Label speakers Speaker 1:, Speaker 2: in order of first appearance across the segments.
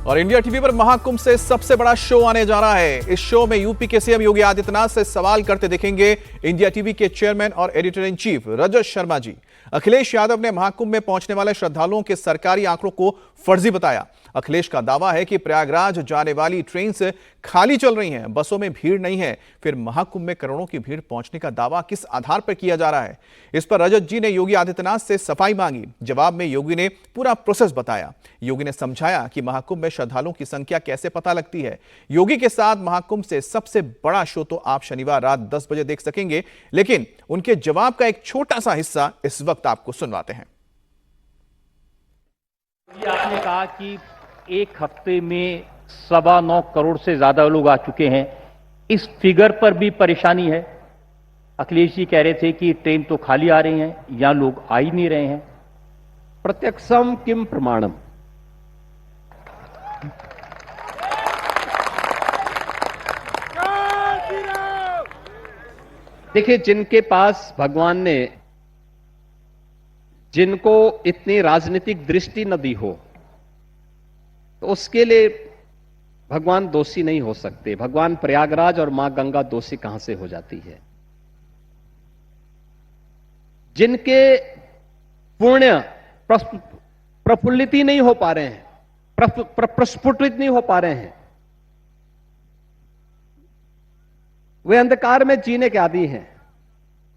Speaker 1: और India TV पर महाकुंभ से सबसे बड़ा शो आने जा रहा है। इस शो में यूपी के सीएम योगी आदित्यनाथ से सवाल करते दिखेंगे इंडिया टीवी के चेयरमैन और editor in chief Rajat Sharma ji. Akhilesh Yadav ने महाकुंभ में पहुंचने वाले श्रद्धालुओं के सरकारी आंकड़ों को फर्जी बताया। अखिलेश का दावा है कि प्रयागराज जाने वाली ट्रेन से खाली चल रही हैं, बसों में भीड़ नहीं है। फिर महाकुंभ में करोड़ों की भीड़ पहुंचने का दावा किस आधार पर किया जा रहा है? इस पर रजत जी ने योगी आदित्यनाथ से सफाई मांगी। जवाब में योगी ने पूरा प्रोसेस बताया। योगी ने समझाया कि महाकुंभ में श्रद्धालुओं की संख्या कैसे पता लगती है। योगी के साथ महाकुंभ से सबसे बड़ा शो तो आप शनिवार रात 10 बजे देख सकेंगे, लेकिन उनके जवाब का एक छोटा सा हिस्सा इस वक्त आपको सुनवाते हैं।
Speaker 2: आपने कहा कि एक हफ्ते में 9.25 करोड़ से ज्यादा लोग आ चुके हैं। इस फिगर पर भी परेशानी है। अखिलेश जी कह रहे थे कि ट्रेन तो खाली आ रही हैं, यहां लोग आ ही नहीं रहे हैं। प्रत्यक्षम किम प्रमाणम। देखिए, जिनके पास भगवान ने जिनको इतनी राजनीतिक दृष्टि न दी हो, तो उसके लिए भगवान दोषी नहीं हो सकते। भगवान प्रयागराज और मां गंगा दोषी कहां से हो जाती है? जिनके पुण्य प्रफुल्लित ही नहीं हो पा रहे हैं, प्रस्फुटित नहीं हो पा रहे हैं, वे अंधकार में जीने के आदी हैं।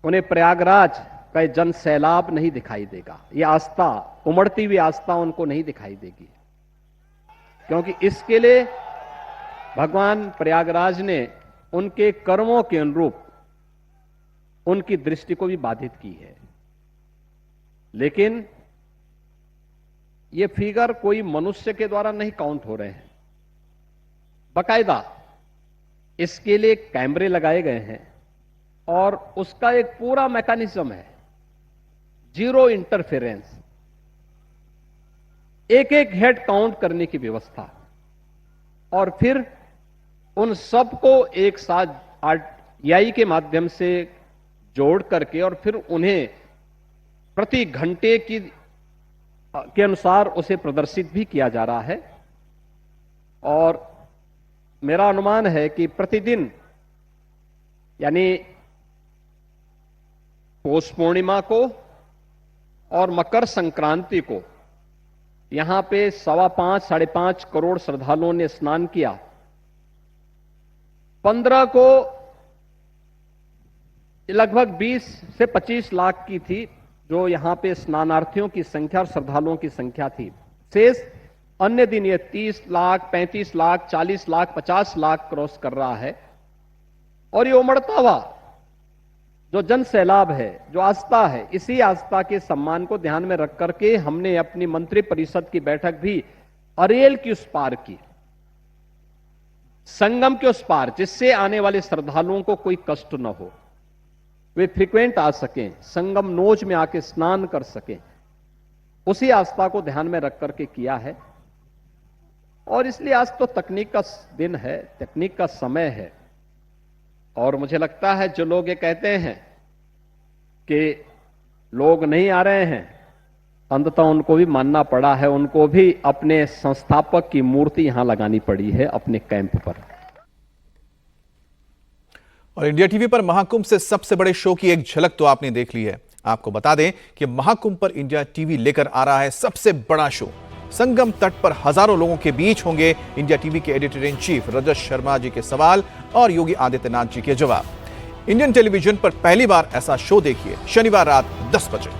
Speaker 2: उन्हें प्रयागराज का जन सैलाब नहीं दिखाई देगा। यह आस्था, उमड़ती हुई आस्था उनको नहीं दिखाई देगी, क्योंकि इसके लिए भगवान प्रयागराज ने उनके कर्मों के अनुरूप उनकी दृष्टि को भी बाधित की है। लेकिन ये फिगर कोई मनुष्य के द्वारा नहीं काउंट हो रहे हैं। बाकायदा इसके लिए कैमरे लगाए गए हैं और उसका एक पूरा मैकेनिज्म है, जीरो इंटरफेरेंस, एक एक हेड काउंट करने की व्यवस्था, और फिर उन सबको एक साथ आरटीआई के माध्यम से जोड़ करके और फिर उन्हें प्रति घंटे के अनुसार उसे प्रदर्शित भी किया जा रहा है। और मेरा अनुमान है कि प्रतिदिन, यानी पौष पूर्णिमा को और मकर संक्रांति को यहां पे 5.25 साढ़े 5 करोड़ श्रद्धालुओं ने स्नान किया। 15 को लगभग 20 से 25 लाख की थी जो यहां पे स्नानार्थियों की संख्या और श्रद्धालुओं की संख्या थी। शेष अन्य दिन ये 30 लाख, 35 लाख, 40 लाख, 50 लाख क्रॉस कर रहा है। और ये उमड़ता हुआ जो जन सैलाब है, जो आस्था है, इसी आस्था के सम्मान को ध्यान में रख करके हमने अपनी मंत्री परिषद की बैठक भी अरेल की उस पार की, संगम के उस पार, जिससे आने वाले श्रद्धालुओं को कोई कष्ट न हो, वे फ्रीक्वेंट आ सकें, संगम नोज में आके स्नान कर सकें, उसी आस्था को ध्यान में रख करके किया है। और इसलिए आज तो तकनीक का दिन है, तकनीक का समय है। और मुझे लगता है जो लोग ये कहते हैं कि लोग नहीं आ रहे हैं, अंततः उनको भी मानना पड़ा है, उनको भी अपने संस्थापक की मूर्ति यहां लगानी पड़ी है अपने कैंप पर।
Speaker 1: और इंडिया टीवी पर महाकुंभ से सबसे बड़े शो की एक झलक तो आपने देख ली है। आपको बता दें कि महाकुंभ पर इंडिया टीवी लेकर आ रहा है सबसे बड़ा शो। संगम तट पर हजारों लोगों के बीच होंगे इंडिया टीवी के editor in chief Rajat Sharma ji के सवाल और योगी आदित्यनाथ जी के जवाब। इंडियन टेलीविजन पर पहली बार ऐसा शो देखिए शनिवार रात 10 बजे।